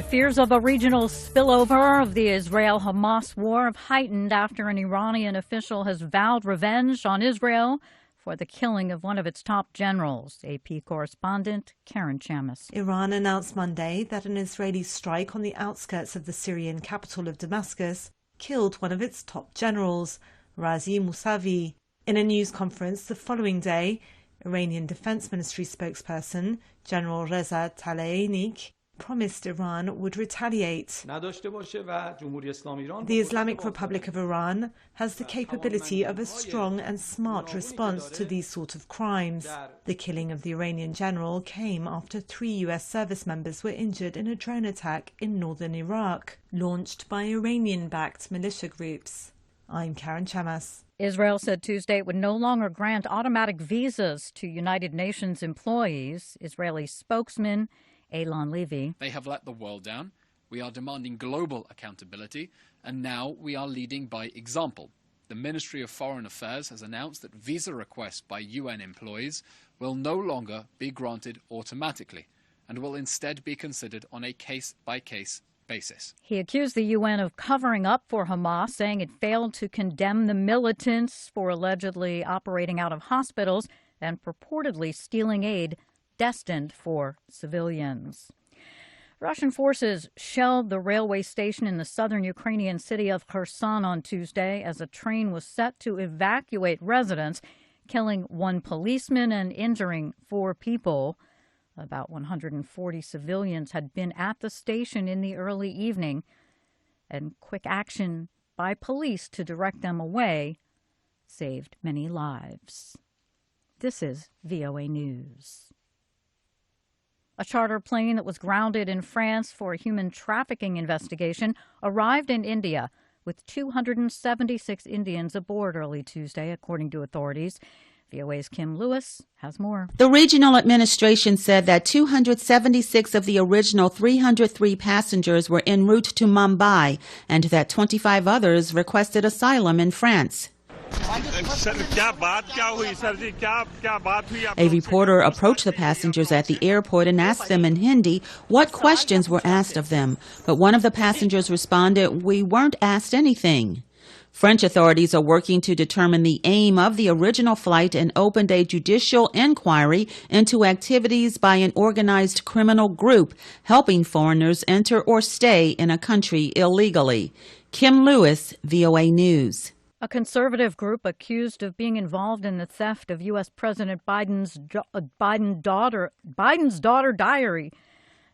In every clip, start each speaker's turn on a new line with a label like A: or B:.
A: Fears of a regional spillover of the Israel-Hamas war have heightened after an Iranian official has vowed revenge on Israel for the killing of one of its top generals. AP correspondent Karen Chamis.
B: Iran announced Monday that an Israeli strike on the outskirts of the Syrian capital of Damascus killed one of its top generals, Razi Mousavi. In a news conference the following day, Iranian Defense Ministry spokesperson General Reza Taleinic promised Iran would retaliate. The Islamic Republic of Iran has the capability of a strong and smart response to these sort of crimes. The killing of the Iranian general came after 3 U.S. service members were injured in a drone attack in northern Iraq, launched by Iranian-backed militia groups. I'm Karen Chamas.
A: Israel said Tuesday it would no longer grant automatic visas to United Nations employees. Israeli spokesman Eylon Levy.
C: They have let the world down. We are demanding global accountability, and now we are leading by example. The Ministry of Foreign Affairs has announced that visa requests by UN employees will no longer be granted automatically and will instead be considered on a case-by-case basis.
A: He accused the UN of covering up for Hamas, saying it failed to condemn the militants for allegedly operating out of hospitals and purportedly stealing aid destined for civilians. Russian forces shelled the railway station in the southern Ukrainian city of Kherson on Tuesday as a train was set to evacuate residents, killing 1 policeman and injuring 4 people. About 140 civilians had been at the station in the early evening, and quick action by police to direct them away saved many lives. This is VOA News. A charter plane that was grounded in France for a human trafficking investigation arrived in India with 276 Indians aboard early Tuesday, according to authorities. VOA's Kim Lewis has more.
D: The regional administration said that 276 of the original 303 passengers were en route to Mumbai and that 25 others requested asylum in France. A reporter approached the passengers at the airport and asked them in Hindi what questions were asked of them. But one of the passengers responded, "We weren't asked anything." French authorities are working to determine the aim of the original flight and opened a judicial inquiry into activities by an organized criminal group helping foreigners enter or stay in a country illegally. Kim Lewis, VOA News.
A: A conservative group accused of being involved in the theft of U.S. President Biden's daughter diary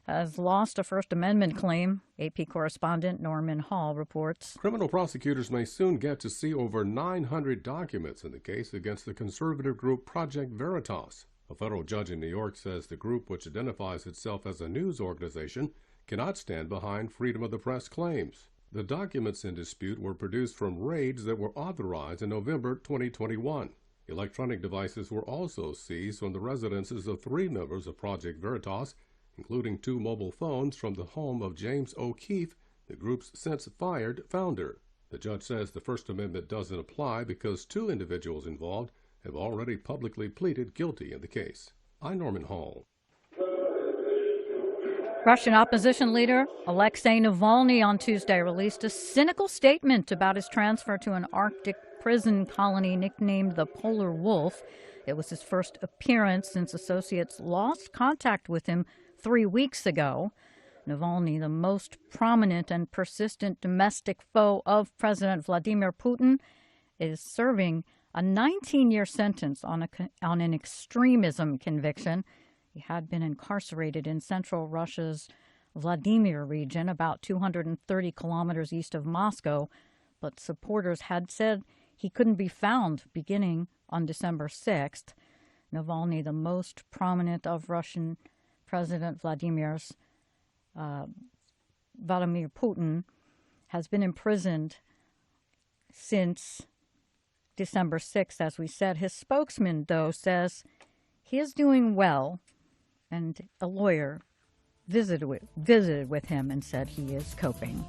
A: has lost a First Amendment claim. AP correspondent Norman Hall reports.
E: Criminal prosecutors may soon get to see over 900 documents in the case against the conservative group Project Veritas. A federal judge in New York says the group, which identifies itself as a news organization, cannot stand behind freedom of the press claims. The documents in dispute were produced from raids that were authorized in November 2021. Electronic devices were also seized from the residences of 3 members of Project Veritas, including 2 mobile phones from the home of James O'Keefe, the group's since-fired founder. The judge says the First Amendment doesn't apply because 2 individuals involved have already publicly pleaded guilty in the case. I'm Norman Hall.
A: Russian opposition leader Alexei Navalny on Tuesday released a cynical statement about his transfer to an Arctic prison colony nicknamed the Polar Wolf. It was his first appearance since associates lost contact with him 3 weeks ago. Navalny, the most prominent and persistent domestic foe of President Vladimir Putin, is serving a 19-year sentence on an extremism conviction. He had been incarcerated in central Russia's Vladimir region, about 230 kilometers east of Moscow, but supporters had said he couldn't be found beginning on December 6th. Navalny, the most prominent of Russian President Vladimir Putin, has been imprisoned since December 6th, as we said. His spokesman, though, says he is doing well, and a lawyer visited with him and said he is coping.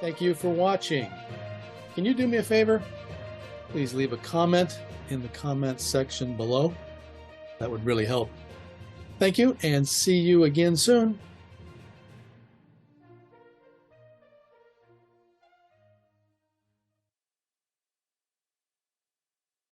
F: Thank you for watching. Can you do me a favor? Please leave a comment in the comments section below. That would really help. Thank you, and see you again soon.